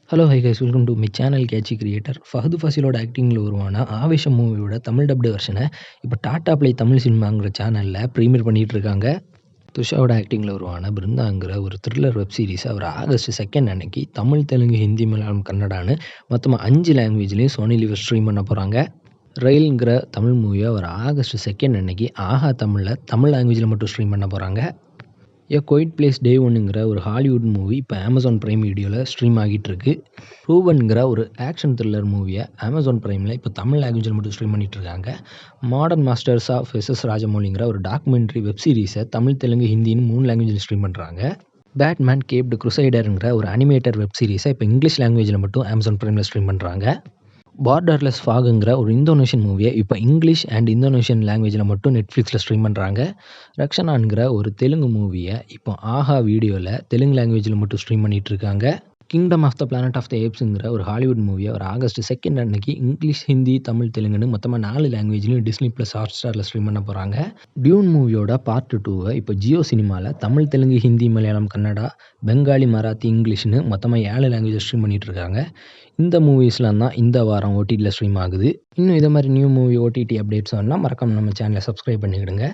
Hello hi guys welcome to my channel catchy creator. Fahadh ஃபாசிலோட ஆக்டிங்கில் உருவான ஆவேஷம் மூவியோட தமிழ் டப்டு வெர்ஷனை இப்போ டாடா ப்ளே தமிழ் சினிமாங்கிற சேனலில் ப்ரீமியர் பண்ணிகிட்டு இருக்காங்க. துஷாவோட ஆக்டிங்கில் உருவான பிருந்தாங்கிற ஒரு த்ரில்லர் வெப் சீரிஸை அவர் ஆகஸ்ட் 2 அன்னைக்கு தமிழ், தெலுங்கு, ஹிந்தி, மலையாளம், கன்னடான்னு மொத்தமாக 5 லாங்குவேஜ்லேயும் சோனி லிவர் ஸ்ட்ரீம் பண்ண போகிறாங்க. ரயில்ங்கிற தமிழ் மூவியை அவர் ஆகஸ்ட் 2 அன்னைக்கு ஆஹா தமிழில் தமிழ் லாங்குவேஜில் மட்டும் ஸ்ட்ரீம் பண்ண போகிறாங்க. எ குவைட் பிளேஸ் டே ஒன்னுங்கிற ஒரு ஹாலிவுட் மூவி இப்போ அமேசான் பிரைம் வீடியோவில் ஸ்ட்ரீம் ஆகிட்டு இருக்கு. ப்ரூவன்கிற ஒரு ஆக்ஷன் த்ரில்லர் மூவியை அமேசான் பிரைமில் இப்போ தமிழ் லாங்குவேஜில் மட்டும் ஸ்ட்ரீம் பண்ணிட்டு இருக்காங்க. மாடர்ன் மாஸ்டர்ஸ் ஆஃப் எஸ்எஸ் ராஜமௌலிங்கிற ஒரு டாக்குமெண்ட்ரி வெப் சீரிஸை தமிழ், தெலுங்கு, ஹிந்தின்னு 3 லாங்குவேஜில் ஸ்ட்ரீம் பண்ணுறாங்க. பேட்மேன் கேப்டு குருசைடருங்கிற ஒரு அனிமேட்டர் வெப் சீரிஸை இப்போ இங்கிலீஷ் லாங்குவேஜில் மட்டும் அமேசான் பிரைமில் ஸ்ட்ரீம் பண்ணுறாங்க. பார்டர்லெஸ் ஃபாகுங்கிற ஒரு இந்தோனேஷியன் மூவியை இப்போ இங்கிலீஷ் அண்ட் இந்தோனேஷியன் லாங்குவேஜில் மட்டும் நெட்ஃப்ளிக்ஸில் ஸ்ட்ரீம் பண்ணுறாங்க. ரக்ஷனான்கிற ஒரு தெலுங்கு மூவியை இப்போ ஆஹா வீடியோவில் தெலுங்கு லாங்குவேஜில் மட்டும் ஸ்ட்ரீம் பண்ணிகிட்டு இருக்காங்க. Kingdom of the planet of the ஏப்ஸுங்கிற ஒரு ஹாலிவுட் மூவியை ஒரு ஆகஸ்ட் 2 அன்னைக்கு இங்கிலீஷ், ஹிந்தி, தமிழ், தெலுங்குன்னு மொத்தமாக 4 லாங்குவேஜ்லையும் டிஸ்னி ப்ளஸ் ஹாட்ஸ்டாரில் ஸ்ட்ரீம் பண்ண போகிறாங்க. டியூன் மூவியோட பார்ட் 2வை இப்போ ஜியோ சினிமாவில் தமிழ், தெலுங்கு, ஹிந்தி, மலையாளம், கன்னடா, பெங்காலி, மராத்தி, இங்கிலீஷ்னு மொத்தமாக 7 லாங்குவேஜ் ஸ்ட்ரீம் பண்ணிகிட்டு இருக்காங்க. இந்த மூவிஸ்லாம் தான் இந்த வாரம் ஓடிடியில் ஸ்ட்ரீம் ஆகுது. இன்னும் இதை மாதிரி நியூ மூவி ஓடிடி அப்டேட்ஸ் வேணும்னா மறக்காம நம்ம சேனலை சப்ஸ்கிரைப் பண்ணிக்கிடுங்க.